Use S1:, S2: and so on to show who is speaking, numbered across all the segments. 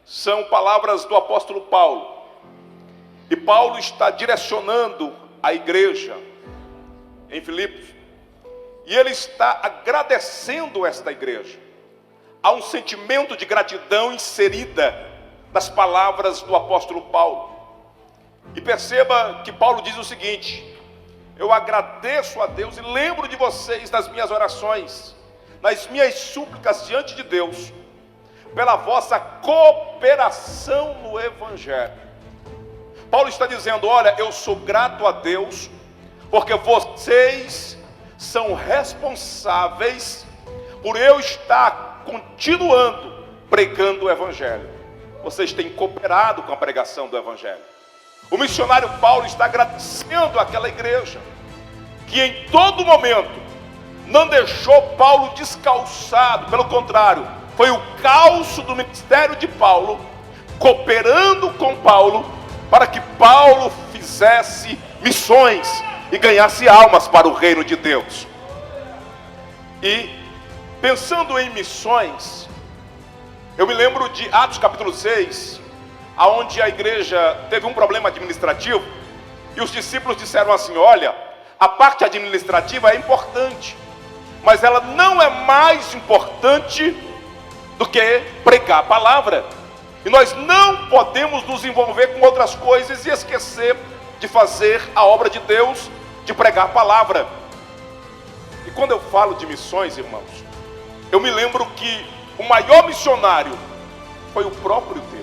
S1: são palavras do apóstolo Paulo. E Paulo está direcionando a igreja em Filipos. E ele está agradecendo esta igreja. Há um sentimento de gratidão inserida nas palavras do apóstolo Paulo. E perceba que Paulo diz o seguinte: eu agradeço a Deus e lembro de vocês nas minhas orações, nas minhas súplicas diante de Deus, pela vossa cooperação no Evangelho. Paulo está dizendo: olha, eu sou grato a Deus, porque vocês são responsáveis por eu estar continuando pregando o Evangelho. Vocês têm cooperado com a pregação do Evangelho. O missionário Paulo está agradecendo àquela igreja, que em todo momento não deixou Paulo descalçado, pelo contrário, foi o calço do ministério de Paulo, cooperando com Paulo, para que Paulo fizesse missões e ganhasse almas para o reino de Deus. E pensando em missões, eu me lembro de Atos capítulo 6, onde a igreja teve um problema administrativo, e os discípulos disseram assim: olha, a parte administrativa é importante, mas ela não é mais importante do que pregar a palavra. E nós não podemos nos envolver com outras coisas e esquecer de fazer a obra de Deus, de pregar a palavra. E quando eu falo de missões, irmãos, eu me lembro que o maior missionário foi o próprio Deus.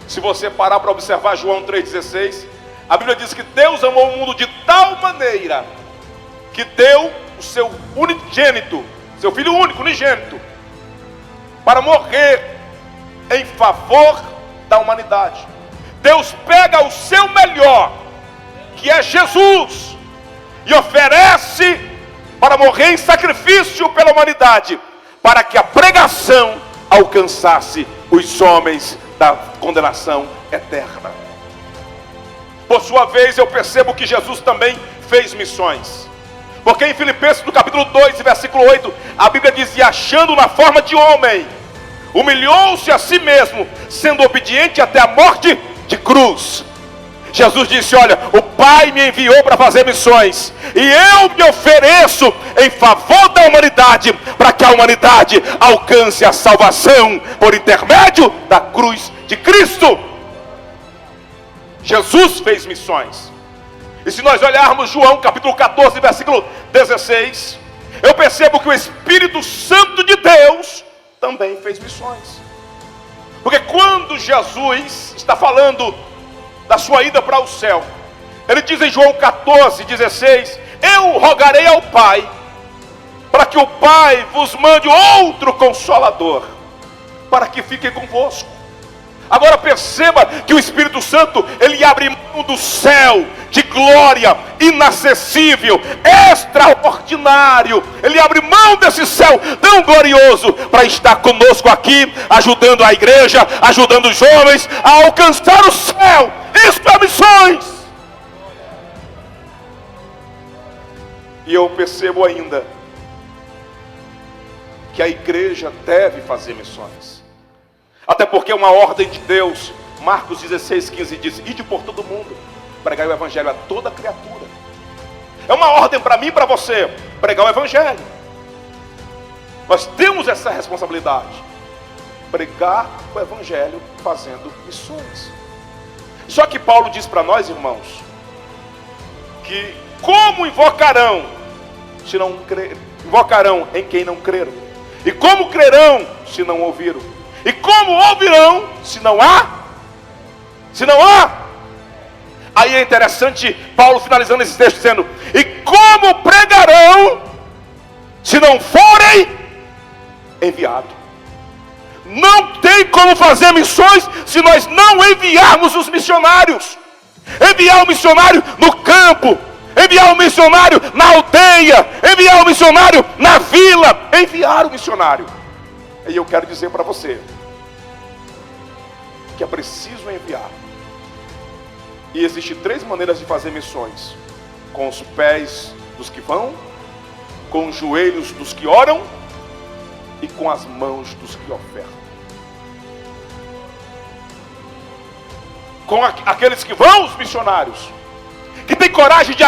S1: Se você parar para observar João 3,16, a Bíblia diz que Deus amou o mundo de tal maneira que deu o seu unigênito, seu filho único, unigênito, para morrer em favor da humanidade. Deus pega o seu melhor, que é Jesus, e oferece para morrer em sacrifício pela humanidade, para que a pregação alcançasse os homens da condenação eterna. Por sua vez, eu percebo que Jesus também fez missões, porque em Filipenses no capítulo 2, versículo 8, a Bíblia diz: e achando na forma de homem, humilhou-se a si mesmo, sendo obediente até a morte de cruz. Jesus disse: olha, o Pai me enviou para fazer missões, e eu me ofereço em favor da humanidade, para que a humanidade alcance a salvação por intermédio da cruz de Cristo. Jesus fez missões. E se nós olharmos João capítulo 14, versículo 16, eu percebo que o Espírito Santo de Deus também fez missões. Porque quando Jesus está falando da sua ida para o céu, ele diz em João 14, 16: eu rogarei ao Pai, para que o Pai vos mande outro Consolador, para que fique convosco. Agora perceba que o Espírito Santo, ele abre mão do céu de glória inacessível, extraordinário. Ele abre mão desse céu tão glorioso para estar conosco aqui, ajudando a igreja, ajudando os jovens a alcançar o céu. Isso é missões. E eu percebo ainda que a igreja deve fazer missões. Até porque é uma ordem de Deus. Marcos 16, 15 diz: ide por todo mundo, pregar o Evangelho a toda criatura. É uma ordem para mim e para você, pregar o Evangelho. Nós temos essa responsabilidade, pregar o Evangelho fazendo missões. Só que Paulo diz para nós, irmãos, que como invocarão se não crer, invocarão em quem não creram, e como crerão se não ouviram, e como ouvirão se não há? Aí é interessante Paulo finalizando esse texto dizendo: e como pregarão se não forem enviados? Não tem como fazer missões se nós não enviarmos os missionários. Enviar o missionário no campo, enviar o missionário na aldeia, enviar o missionário na vila, enviar o missionário. E eu quero dizer para você que é preciso enviar. E existem 3 maneiras de fazer missões: com os pés dos que vão, com os joelhos dos que oram e com as mãos dos que ofertam. com aqueles que vão, os missionários, que tem coragem de